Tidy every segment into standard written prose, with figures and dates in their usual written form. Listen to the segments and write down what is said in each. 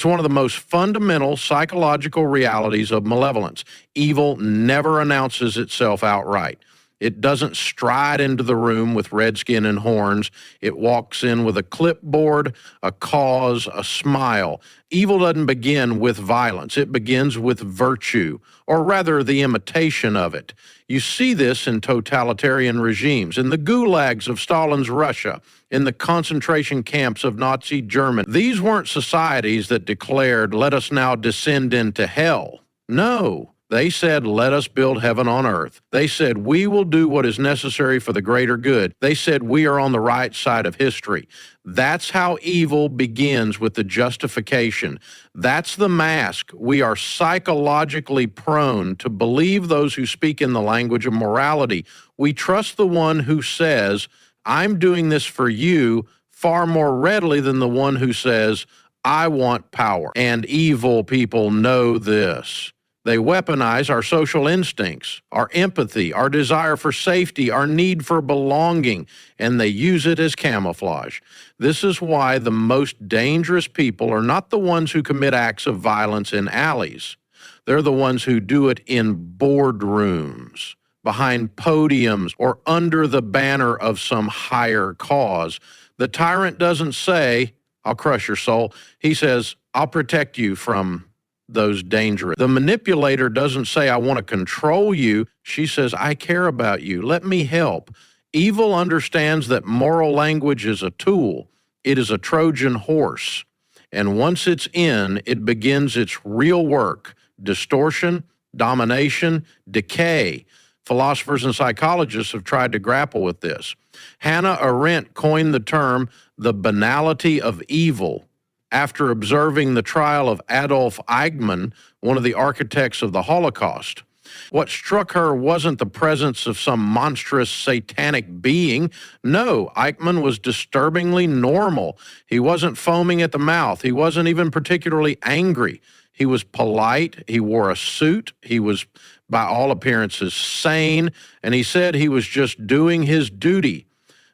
It's one of the most fundamental psychological realities of malevolence. Evil never announces itself outright. It doesn't stride into the room with red skin and horns. It walks in with a clipboard, a cause, a smile. Evil doesn't begin with violence. It begins with virtue, or rather the imitation of it. You see this in totalitarian regimes, in the gulags of Stalin's Russia, in the concentration camps of Nazi Germany. These weren't societies that declared, "Let us now descend into hell." No. They said, "Let us build heaven on earth." They said, "We will do what is necessary for the greater good." They said, "We are on the right side of history." That's how evil begins, with the justification. That's the mask. We are psychologically prone to believe those who speak in the language of morality. We trust the one who says, "I'm doing this for you," far more readily than the one who says, "I want power." And evil people know this. They weaponize our social instincts, our empathy, our desire for safety, our need for belonging, and they use it as camouflage. This is why the most dangerous people are not the ones who commit acts of violence in alleys. They're the ones who do it in boardrooms, behind podiums, or under the banner of some higher cause. The tyrant doesn't say, "I'll crush your soul." He says, "I'll protect you from those dangerous." The manipulator doesn't say, "I want to control you." She says, "I care about you. Let me help." Evil understands that moral language is a tool. It is a Trojan horse. And once it's in, it begins its real work: distortion, domination, decay. Philosophers and psychologists have tried to grapple with this. Hannah Arendt coined the term "the banality of evil" after observing the trial of Adolf Eichmann, one of the architects of the Holocaust. What struck her wasn't the presence of some monstrous satanic being. No, Eichmann was disturbingly normal. He wasn't foaming at the mouth. He wasn't even particularly angry. He was polite. He wore a suit. He was, by all appearances, sane. And he said he was just doing his duty.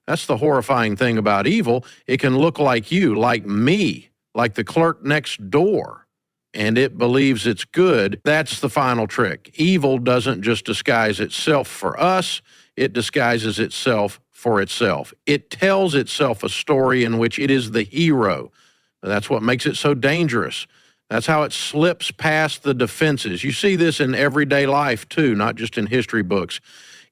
That's the horrifying thing about evil. It can look like you, like me, like the clerk next door, and it believes it's good. That's the final trick. Evil doesn't just disguise itself for us, it disguises itself for itself. It tells itself a story in which it is the hero. That's what makes it so dangerous. That's how it slips past the defenses. You see this in everyday life too, not just in history books.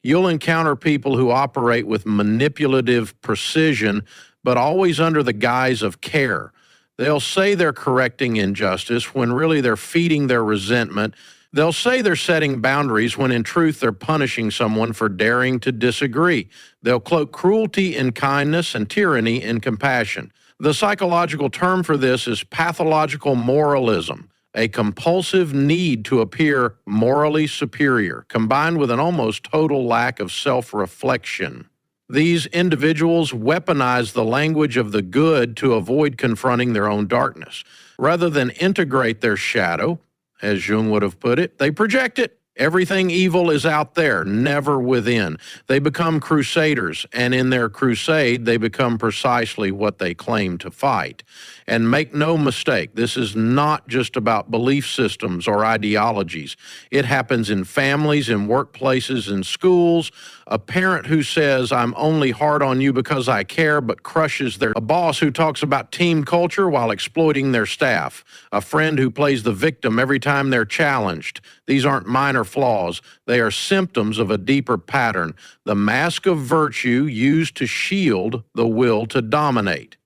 You'll encounter people who operate with manipulative precision, but always under the guise of care. They'll say they're correcting injustice when really they're feeding their resentment. They'll say they're setting boundaries when in truth they're punishing someone for daring to disagree. They'll cloak cruelty in kindness and tyranny in compassion. The psychological term for this is pathological moralism, a compulsive need to appear morally superior, combined with an almost total lack of self-reflection. These individuals weaponize the language of the good to avoid confronting their own darkness. Rather than integrate their shadow, as Jung would have put it, they project it. Everything evil is out there, never within. They become crusaders, and in their crusade, they become precisely what they claim to fight. And make no mistake, this is not just about belief systems or ideologies. It happens in families, in workplaces, in schools. A parent who says, "I'm only hard on you because I care," but crushes a boss who talks about team culture while exploiting their staff. A friend who plays the victim every time they're challenged. These aren't minor flaws. They are symptoms of a deeper pattern. The mask of virtue used to shield the will to dominate.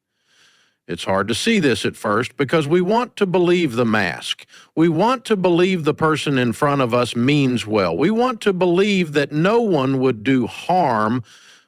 It's hard to see this at first because we want to believe the mask. We want to believe the person in front of us means well. We want to believe that no one would do harm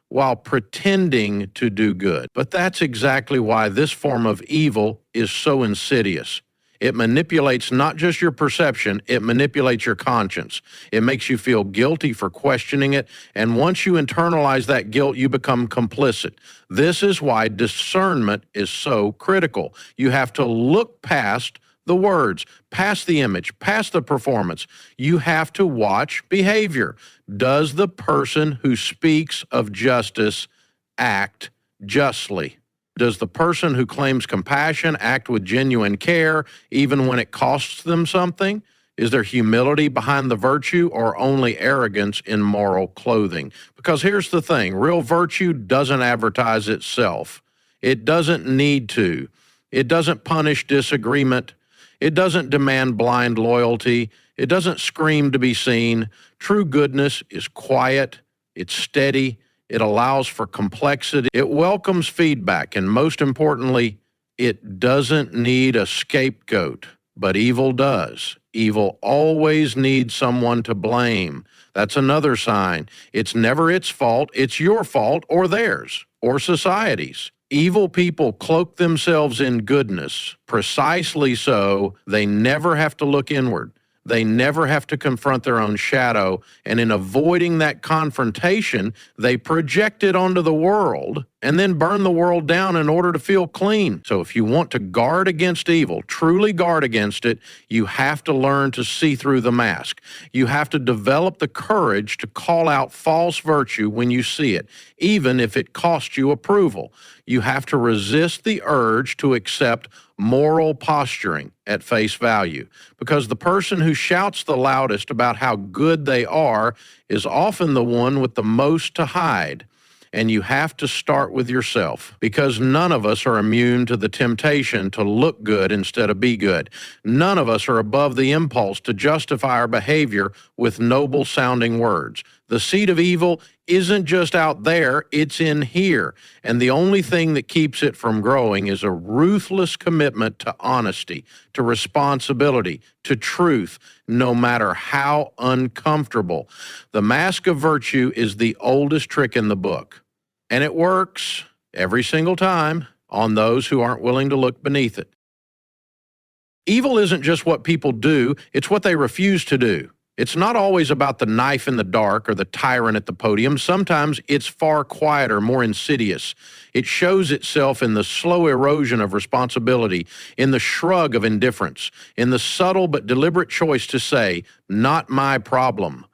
while pretending to do good. But that's exactly why this form of evil is so insidious. It manipulates not just your perception, it manipulates your conscience. It makes you feel guilty for questioning it, and once you internalize that guilt, you become complicit. This is why discernment is so critical. You have to look past the words, past the image, past the performance. You have to watch behavior. Does the person who speaks of justice act justly? Does the person who claims compassion act with genuine care even when it costs them something? Is there humility behind the virtue or only arrogance in moral clothing? Because here's the thing, real virtue doesn't advertise itself. It doesn't need to. It doesn't punish disagreement. It doesn't demand blind loyalty. It doesn't scream to be seen. True goodness is quiet. It's steady. It allows for complexity. It welcomes feedback. And most importantly, it doesn't need a scapegoat, but evil does. Evil always needs someone to blame. That's another sign. It's never its fault. It's your fault or theirs or society's. Evil people cloak themselves in goodness, precisely so they never have to look inward. They never have to confront their own shadow, and in avoiding that confrontation, they project it onto the world and then burn the world down in order to feel clean. So if you want to guard against evil, truly guard against it, you have to learn to see through the mask. You have to develop the courage to call out false virtue when you see it, even if it costs you approval. You have to resist the urge to accept moral posturing at face value, because the person who shouts the loudest about how good they are is often the one with the most to hide. And you have to start with yourself, because none of us are immune to the temptation to look good instead of be good. None of us are above the impulse to justify our behavior with noble-sounding words. The seed of evil isn't just out there, it's in here. And the only thing that keeps it from growing is a ruthless commitment to honesty, to responsibility, to truth, no matter how uncomfortable. The mask of virtue is the oldest trick in the book, and it works every single time on those who aren't willing to look beneath it. Evil isn't just what people do, it's what they refuse to do. It's not always about the knife in the dark or the tyrant at the podium. Sometimes it's far quieter, more insidious. It shows itself in the slow erosion of responsibility, in the shrug of indifference, in the subtle but deliberate choice to say, "Not my problem."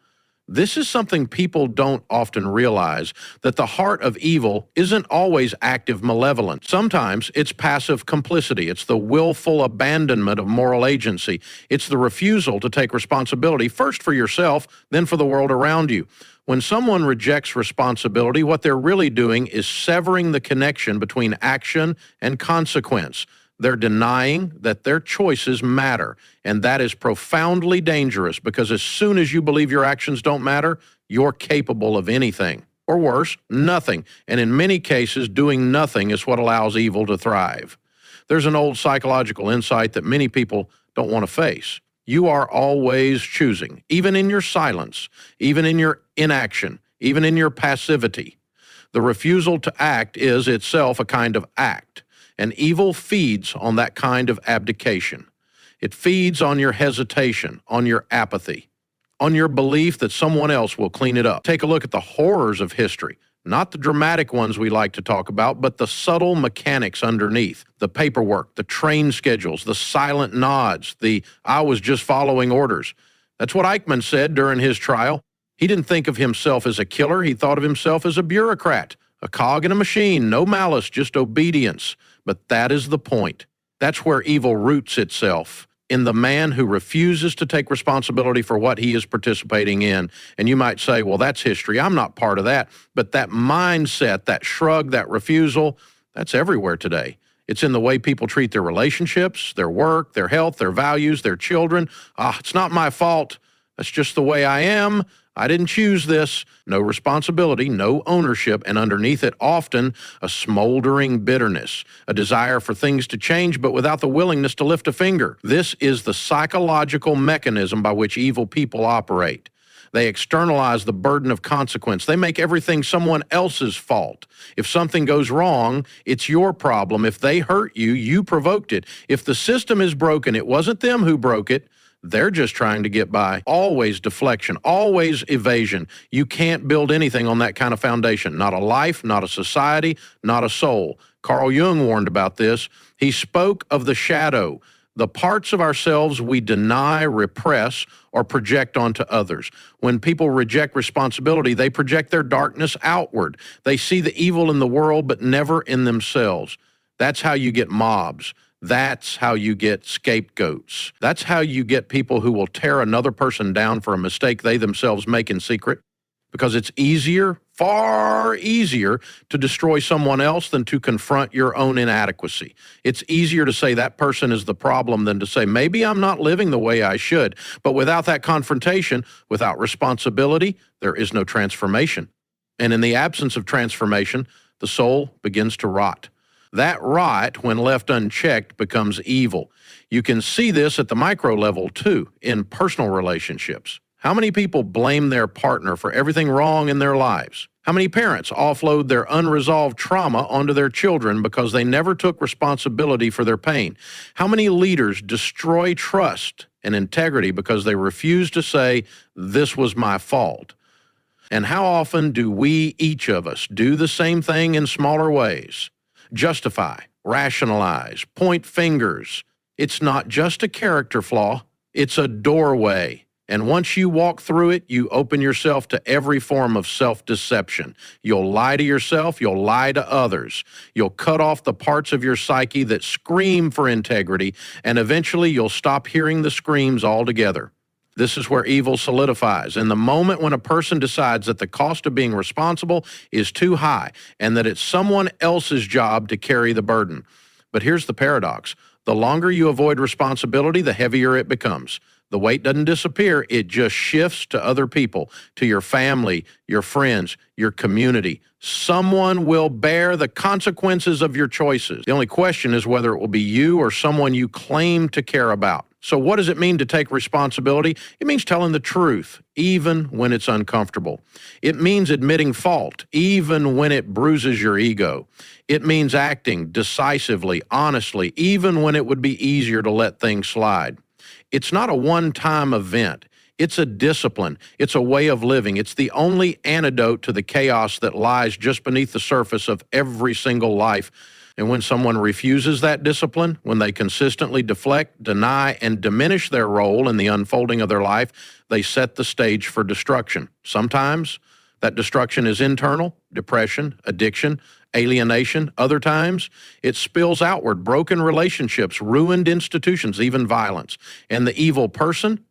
This is something people don't often realize, that the heart of evil isn't always active malevolence. Sometimes it's passive complicity. It's the willful abandonment of moral agency. It's the refusal to take responsibility, first for yourself, then for the world around you. When someone rejects responsibility, what they're really doing is severing the connection between action and consequence. They're denying that their choices matter, and that is profoundly dangerous, because as soon as you believe your actions don't matter, you're capable of anything, or worse, nothing. And in many cases, doing nothing is what allows evil to thrive. There's an old psychological insight that many people don't want to face. You are always choosing, even in your silence, even in your inaction, even in your passivity. The refusal to act is itself a kind of act. And evil feeds on that kind of abdication. It feeds on your hesitation, on your apathy, on your belief that someone else will clean it up. Take a look at the horrors of history, not the dramatic ones we like to talk about, but the subtle mechanics underneath, the paperwork, the train schedules, the silent nods, the "I was just following orders." That's what Eichmann said during his trial. He didn't think of himself as a killer. He thought of himself as a bureaucrat, a cog in a machine, no malice, just obedience. But that is the point. That's where evil roots itself, in the man who refuses to take responsibility for what he is participating in. And you might say, well, that's history. I'm not part of that. But that mindset, that shrug, that refusal, that's everywhere today. It's in the way people treat their relationships, their work, their health, their values, their children. It's not my fault. That's just the way I am. I didn't choose this. No responsibility, no ownership, and underneath it often a smoldering bitterness, a desire for things to change but without the willingness to lift a finger. This is the psychological mechanism by which evil people operate. They externalize the burden of consequence. They make everything someone else's fault. If something goes wrong, it's your problem. If they hurt you, you provoked it. If the system is broken, it wasn't them who broke it. They're just trying to get by. Always deflection, always evasion. You can't build anything on that kind of foundation. Not a life, not a society, not a soul. Carl Jung warned about this. He spoke of the shadow, the parts of ourselves we deny, repress, or project onto others. When people reject responsibility, they project their darkness outward. They see the evil in the world, but never in themselves. That's how you get mobs. That's how you get scapegoats. That's how you get people who will tear another person down for a mistake they themselves make in secret, because it's easier, far easier, to destroy someone else than to confront your own inadequacy. It's easier to say that person is the problem than to say, maybe I'm not living the way I should. But without that confrontation, without responsibility, there is no transformation. And in the absence of transformation, the soul begins to rot. That rot, when left unchecked, becomes evil. You can see this at the micro level, too, in personal relationships. How many people blame their partner for everything wrong in their lives? How many parents offload their unresolved trauma onto their children because they never took responsibility for their pain? How many leaders destroy trust and integrity because they refuse to say, this was my fault? And how often do we, each of us, do the same thing in smaller ways? Justify, rationalize, point fingers. It's not just a character flaw, it's a doorway. And once you walk through it, you open yourself to every form of self-deception. You'll lie to yourself, you'll lie to others. You'll cut off the parts of your psyche that scream for integrity, and eventually you'll stop hearing the screams altogether. This is where evil solidifies. In the moment when a person decides that the cost of being responsible is too high and that it's someone else's job to carry the burden. But here's the paradox. The longer you avoid responsibility, the heavier it becomes. The weight doesn't disappear, it just shifts to other people, to your family, your friends, your community. Someone will bear the consequences of your choices. The only question is whether it will be you or someone you claim to care about. So what does it mean to take responsibility? It means telling the truth, even when it's uncomfortable. It means admitting fault, even when it bruises your ego. It means acting decisively, honestly, even when it would be easier to let things slide. It's not a one-time event. It's a discipline. It's a way of living. It's the only antidote to the chaos that lies just beneath the surface of every single life. And when someone refuses that discipline, when they consistently deflect, deny, and diminish their role in the unfolding of their life, they set the stage for destruction. Sometimes that destruction is internal, depression, addiction, alienation. Other times, it spills outward, broken relationships, ruined institutions, even violence. And the evil person,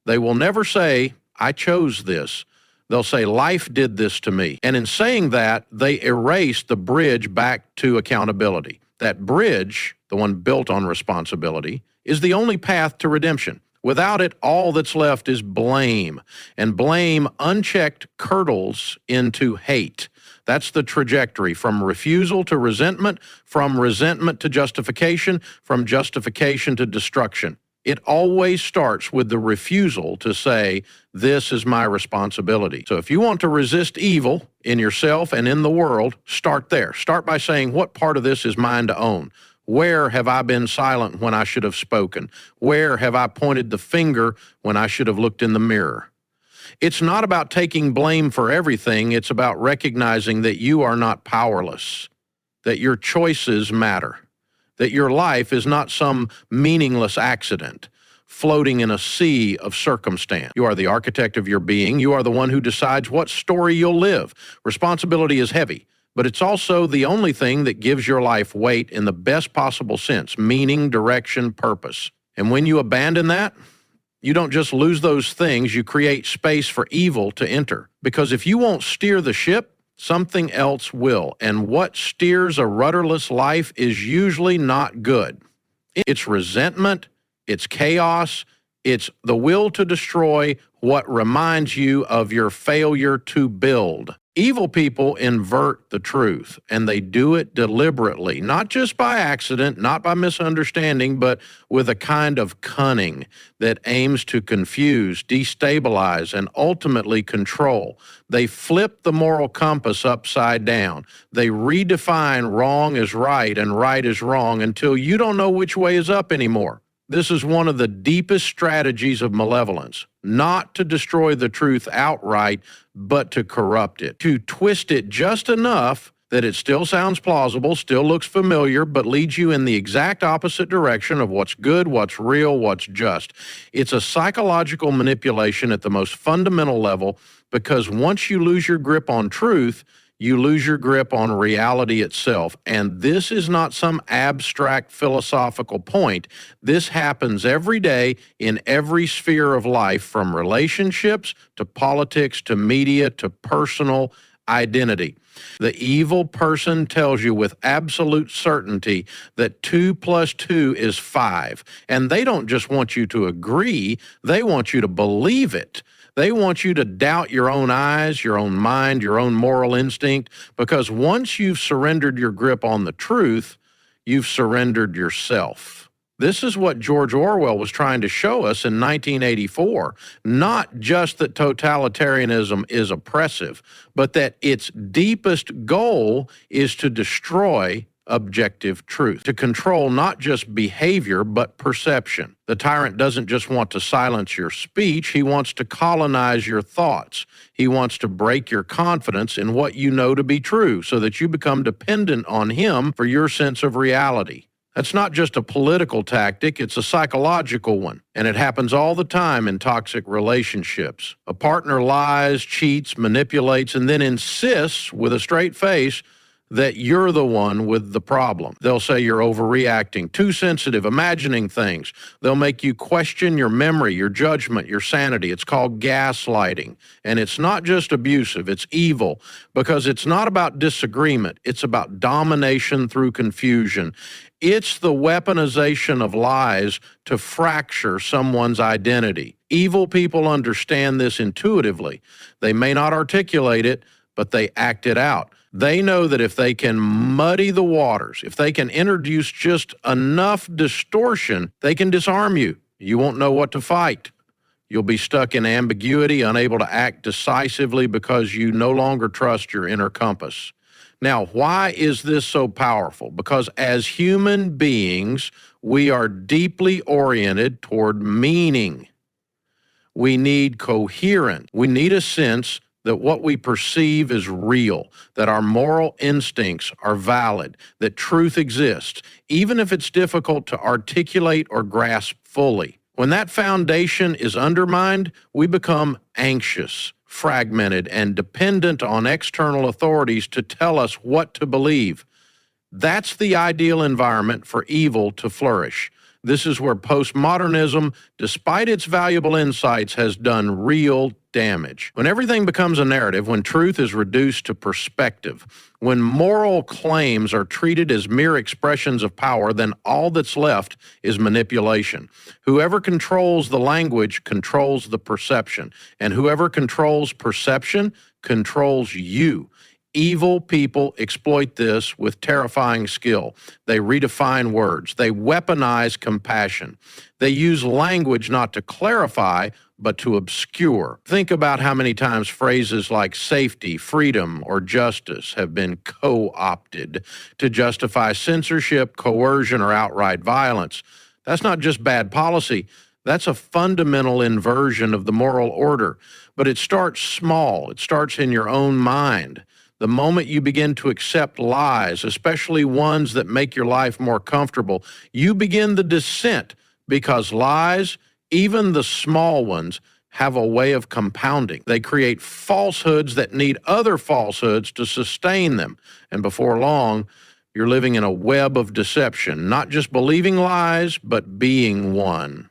they will never say, I chose this. They'll say, life did this to me. And in saying that, they erase the bridge back to accountability. That bridge, the one built on responsibility, is the only path to redemption. Without it, all that's left is blame. And blame, unchecked, curdles into hate. That's the trajectory from refusal to resentment, from resentment to justification, from justification to destruction. It always starts with the refusal to say, this is my responsibility. So if you want to resist evil in yourself and in the world, start there. Start by saying, what part of this is mine to own? Where have I been silent when I should have spoken? Where have I pointed the finger when I should have looked in the mirror? It's not about taking blame for everything. It's about recognizing that you are not powerless, that your choices matter, that your life is not some meaningless accident floating in a sea of circumstance. You are the architect of your being. You are the one who decides what story you'll live. Responsibility is heavy, but it's also the only thing that gives your life weight in the best possible sense, meaning, direction, purpose. And when you abandon that, you don't just lose those things, you create space for evil to enter. Because if you won't steer the ship, something else will. And what steers a rudderless life is usually not good. It's resentment, it's chaos, it's the will to destroy what reminds you of your failure to build. Evil people invert the truth, and they do it deliberately, not just by accident, not by misunderstanding, but with a kind of cunning that aims to confuse, destabilize, and ultimately control. They flip the moral compass upside down. They redefine wrong as right and right as wrong until you don't know which way is up anymore. This is one of the deepest strategies of malevolence, not to destroy the truth outright, but to corrupt it, to twist it just enough that it still sounds plausible, still looks familiar, but leads you in the exact opposite direction of what's good, what's real, what's just. It's a psychological manipulation at the most fundamental level, because once you lose your grip on truth, you lose your grip on reality itself. And this is not some abstract philosophical point. This happens every day in every sphere of life, from relationships to politics to media to personal identity. The evil person tells you with absolute certainty that 2 plus 2 is 5. And they don't just want you to agree, they want you to believe it. They want you to doubt your own eyes, your own mind, your own moral instinct, because once you've surrendered your grip on the truth, you've surrendered yourself. This is what George Orwell was trying to show us in 1984, not just that totalitarianism is oppressive, but that its deepest goal is to destroy objective truth, to control not just behavior, but perception. The tyrant doesn't just want to silence your speech, he wants to colonize your thoughts. He wants to break your confidence in what you know to be true so that you become dependent on him for your sense of reality. That's not just a political tactic, it's a psychological one, and it happens all the time in toxic relationships. A partner lies, cheats, manipulates, and then insists with a straight face that you're the one with the problem. They'll say you're overreacting, too sensitive, imagining things. They'll make you question your memory, your judgment, your sanity. It's called gaslighting. And it's not just abusive, it's evil, because it's not about disagreement. It's about domination through confusion. It's the weaponization of lies to fracture someone's identity. Evil people understand this intuitively. They may not articulate it, but they act it out. They know that if they can muddy the waters, if they can introduce just enough distortion, they can disarm you. You won't know what to fight. You'll be stuck in ambiguity, unable to act decisively because you no longer trust your inner compass. Now, why is this so powerful? Because as human beings, we are deeply oriented toward meaning. We need coherence. We need a sense that what we perceive is real, that our moral instincts are valid, that truth exists, even if it's difficult to articulate or grasp fully. When that foundation is undermined, we become anxious, fragmented, and dependent on external authorities to tell us what to believe. That's the ideal environment for evil to flourish. This is where postmodernism, despite its valuable insights, has done real damage. When everything becomes a narrative, when truth is reduced to perspective, when moral claims are treated as mere expressions of power, then all that's left is manipulation. Whoever controls the language controls the perception, and whoever controls perception controls you. Evil people exploit this with terrifying skill. They redefine words. They weaponize compassion. They use language not to clarify, but to obscure. Think about how many times phrases like safety, freedom, or justice have been co-opted to justify censorship, coercion, or outright violence. That's not just bad policy. That's a fundamental inversion of the moral order. But it starts small. It starts in your own mind. The moment you begin to accept lies, especially ones that make your life more comfortable, you begin the descent, because lies, even the small ones, have a way of compounding. They create falsehoods that need other falsehoods to sustain them. And before long, you're living in a web of deception, not just believing lies, but being one.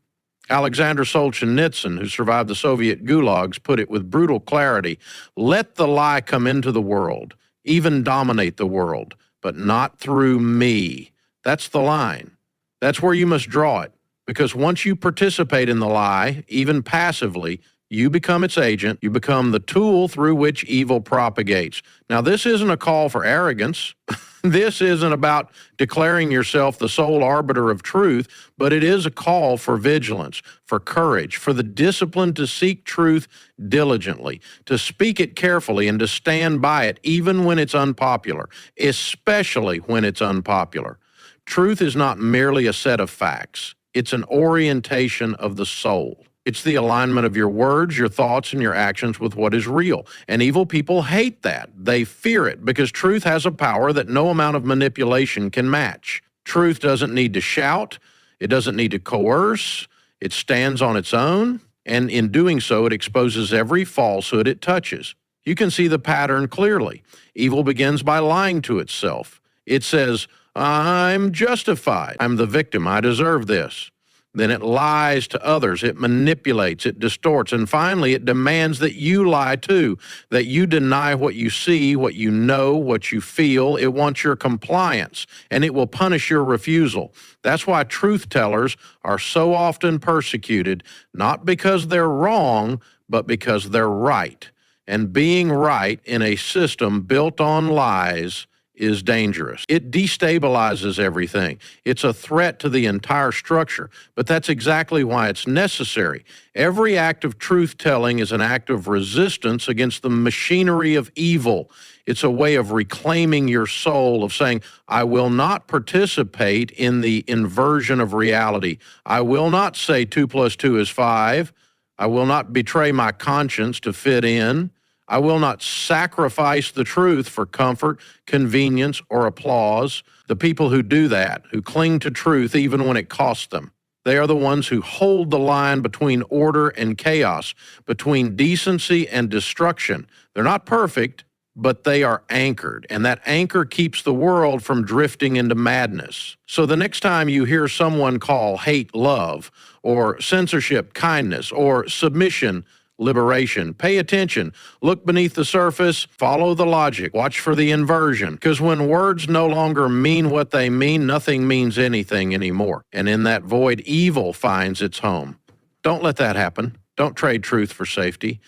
Alexander Solzhenitsyn, who survived the Soviet gulags, put it with brutal clarity: let the lie come into the world, even dominate the world, but not through me. That's the line. That's where you must draw it, because once you participate in the lie, even passively, you become its agent. You become the tool through which evil propagates. Now, this isn't a call for arrogance. This isn't about declaring yourself the sole arbiter of truth, but it is a call for vigilance, for courage, for the discipline to seek truth diligently, to speak it carefully, and to stand by it even when it's unpopular, especially when it's unpopular. Truth is not merely a set of facts. It's an orientation of the soul. It's the alignment of your words, your thoughts, and your actions with what is real. And evil people hate that. They fear it because truth has a power that no amount of manipulation can match. Truth doesn't need to shout. It doesn't need to coerce. It stands on its own. And in doing so, it exposes every falsehood it touches. You can see the pattern clearly. Evil begins by lying to itself. It says, I'm justified. I'm the victim. I deserve this. Then it lies to others. It manipulates, it distorts, and finally it demands that you lie too, that you deny what you see, what you know, what you feel. It wants your compliance, and it will punish your refusal. That's why truth tellers are so often persecuted, not because they're wrong, but because they're right. And being right in a system built on lies is dangerous. It destabilizes everything. It's a threat to the entire structure, but that's exactly why it's necessary. Every act of truth-telling is an act of resistance against the machinery of evil. It's a way of reclaiming your soul, of saying, I will not participate in the inversion of reality. I will not say 2 + 2 is 5. I will not betray my conscience to fit in. I will not sacrifice the truth for comfort, convenience, or applause. The people who do that, who cling to truth even when it costs them, they are the ones who hold the line between order and chaos, between decency and destruction. They're not perfect, but they are anchored, and that anchor keeps the world from drifting into madness. So the next time you hear someone call hate love, or censorship kindness, or submission liberation, pay attention, look beneath the surface, follow the logic, watch for the inversion, because when words no longer mean what they mean, nothing means anything anymore. And in that void, evil finds its home. Don't let that happen. Don't trade truth for safety.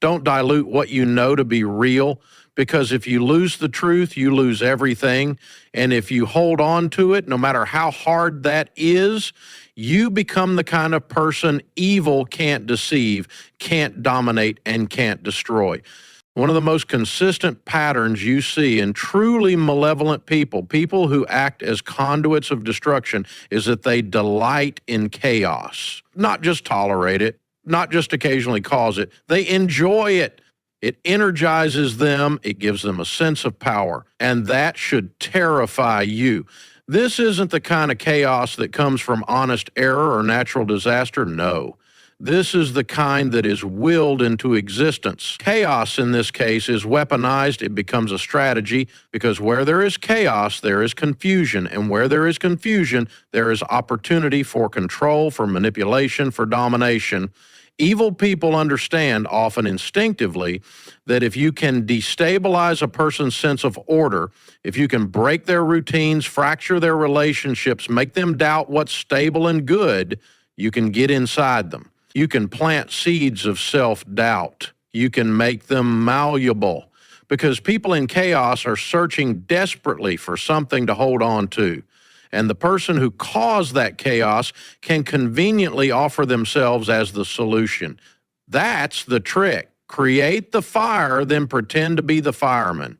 Don't dilute what you know to be real, because if you lose the truth, you lose everything. And if you hold on to it, no matter how hard that is, you become the kind of person evil can't deceive, can't dominate, and can't destroy. One of the most consistent patterns you see in truly malevolent people, people who act as conduits of destruction, is that they delight in chaos. Not just tolerate it, not just occasionally cause it. They enjoy it. It energizes them. It gives them a sense of power. And that should terrify you. This isn't the kind of chaos that comes from honest error or natural disaster. No. This is the kind that is willed into existence. Chaos in this case is weaponized. It becomes a strategy, because where there is chaos, there is confusion. And where there is confusion, there is opportunity for control, for manipulation, for domination. Evil people understand, often instinctively, that if you can destabilize a person's sense of order, if you can break their routines, fracture their relationships, make them doubt what's stable and good, you can get inside them. You can plant seeds of self-doubt. You can make them malleable, because people in chaos are searching desperately for something to hold on to. And the person who caused that chaos can conveniently offer themselves as the solution. That's the trick. Create the fire, then pretend to be the fireman.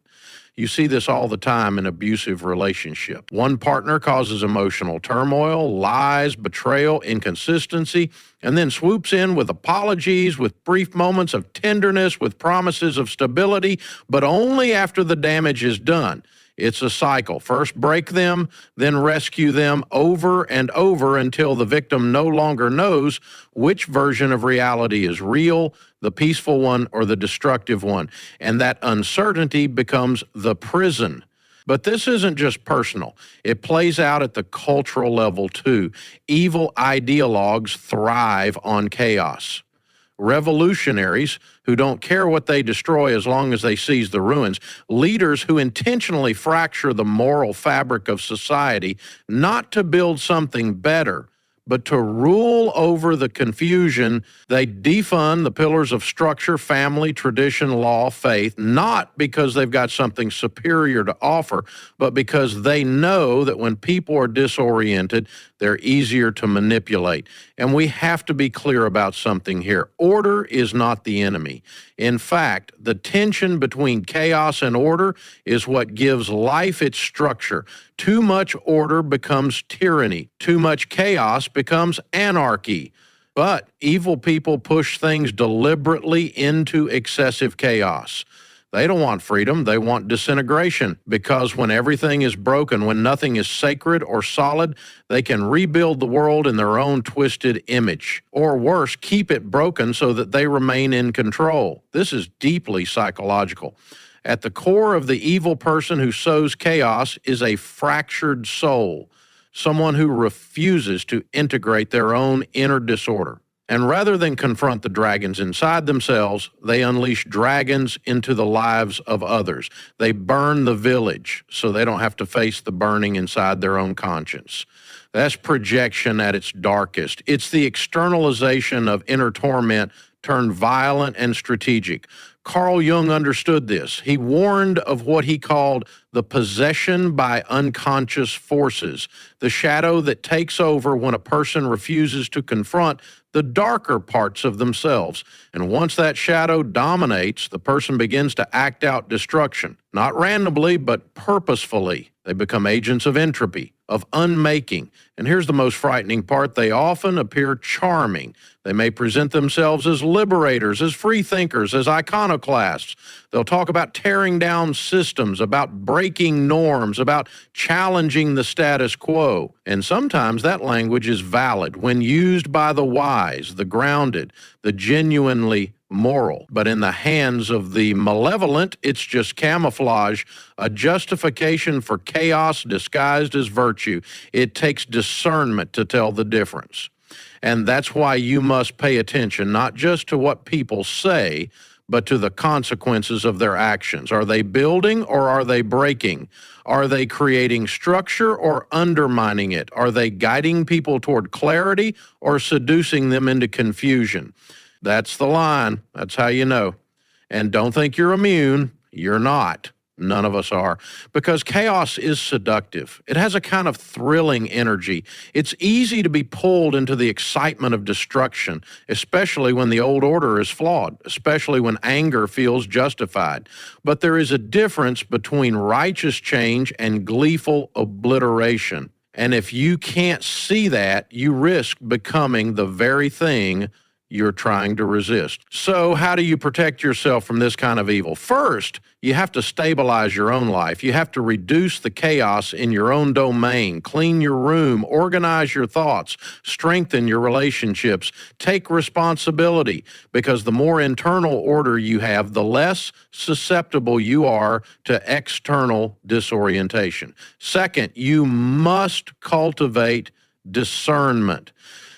You see this all the time in abusive relationships. One partner causes emotional turmoil, lies, betrayal, inconsistency, and then swoops in with apologies, with brief moments of tenderness, with promises of stability, but only after the damage is done. It's a cycle. First break them, then rescue them over and over until the victim no longer knows which version of reality is real, the peaceful one or the destructive one. And that uncertainty becomes the prison. But this isn't just personal. It plays out at the cultural level too. Evil ideologues thrive on chaos. Revolutionaries who don't care what they destroy as long as they seize the ruins, leaders who intentionally fracture the moral fabric of society, not to build something better, but to rule over the confusion. They defund the pillars of structure, family, tradition, law, faith, not because they've got something superior to offer, but because they know that when people are disoriented, they're easier to manipulate. And we have to be clear about something here. Order is not the enemy. In fact, the tension between chaos and order is what gives life its structure. Too much order becomes tyranny. Too much chaos becomes anarchy. But evil people push things deliberately into excessive chaos. They don't want freedom, they want disintegration, because when everything is broken, when nothing is sacred or solid, they can rebuild the world in their own twisted image. Or worse, keep it broken so that they remain in control. This is deeply psychological. At the core of the evil person who sows chaos is a fractured soul, someone who refuses to integrate their own inner disorder. And rather than confront the dragons inside themselves, they unleash dragons into the lives of others. They burn the village so they don't have to face the burning inside their own conscience. That's projection at its darkest. It's the externalization of inner torment turned violent and strategic. Carl Jung understood this. He warned of what he called the possession by unconscious forces, the shadow that takes over when a person refuses to confront the darker parts of themselves. And once that shadow dominates, the person begins to act out destruction, not randomly, but purposefully. They become agents of entropy, of unmaking. And here's the most frightening part. They often appear charming. They may present themselves as liberators, as free thinkers, as iconoclasts. They'll talk about tearing down systems, about breaking norms, about challenging the status quo. And sometimes that language is valid when used by the wise, the grounded, the genuinely moral. But in the hands of the malevolent, it's just camouflage, a justification for chaos disguised as virtue. It takes discernment to tell the difference. And that's why you must pay attention, not just to what people say, but to the consequences of their actions. Are they building or are they breaking? Are they creating structure or undermining it? Are they guiding people toward clarity or seducing them into confusion? That's the line. That's how you know. And don't think you're immune. You're not. None of us are. Because chaos is seductive. It has a kind of thrilling energy. It's easy to be pulled into the excitement of destruction, especially when the old order is flawed, especially when anger feels justified. But there is a difference between righteous change and gleeful obliteration. And if you can't see that, you risk becoming the very thing you're trying to resist. So how do you protect yourself from this kind of evil? First, you have to stabilize your own life. You have to reduce the chaos in your own domain, clean your room, organize your thoughts, strengthen your relationships, take responsibility, because the more internal order you have, the less susceptible you are to external disorientation. Second, you must cultivate discernment.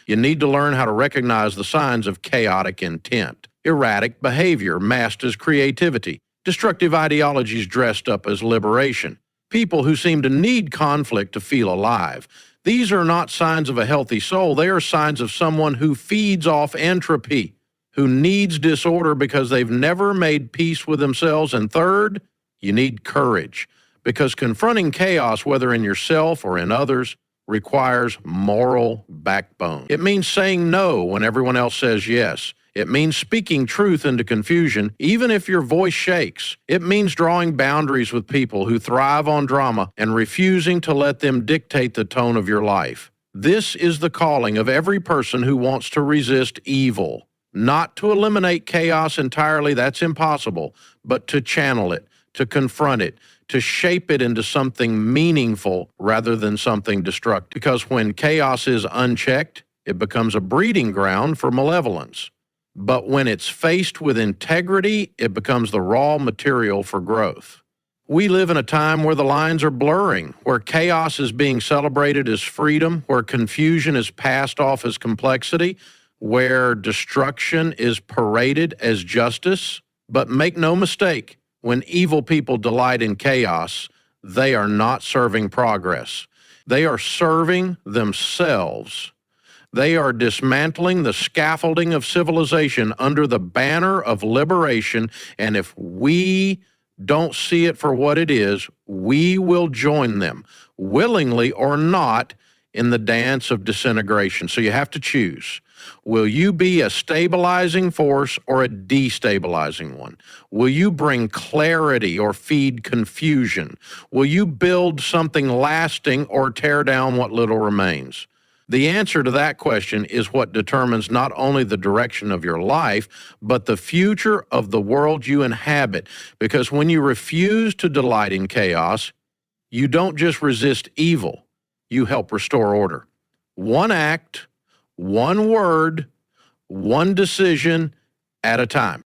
You need to learn how to recognize the signs of chaotic intent, erratic behavior masked as creativity, destructive ideologies dressed up as liberation, people who seem to need conflict to feel alive. These are not signs of a healthy soul. They are signs of someone who feeds off entropy, who needs disorder because they've never made peace with themselves. And third, you need courage, because confronting chaos, whether in yourself or in others, requires moral backbone. It means saying no when everyone else says yes. It means speaking truth into confusion, even if your voice shakes. It means drawing boundaries with people who thrive on drama and refusing to let them dictate the tone of your life. This is the calling of every person who wants to resist evil. Not to eliminate chaos entirely, that's impossible, but to channel it, to confront it, to shape it into something meaningful rather than something destructive. Because when chaos is unchecked, it becomes a breeding ground for malevolence. But when it's faced with integrity, it becomes the raw material for growth. We live in a time where the lines are blurring, where chaos is being celebrated as freedom, where confusion is passed off as complexity, where destruction is paraded as justice. But make no mistake, when evil people delight in chaos, they are not serving progress. They are serving themselves. They are dismantling the scaffolding of civilization under the banner of liberation, and if we don't see it for what it is, we will join them, willingly or not, in the dance of disintegration. So you have to choose. Will you be a stabilizing force or a destabilizing one? Will you bring clarity or feed confusion? Will you build something lasting or tear down what little remains? The answer to that question is what determines not only the direction of your life, but the future of the world you inhabit. Because when you refuse to delight in chaos, you don't just resist evil, you help restore order. One act, one word, one decision at a time.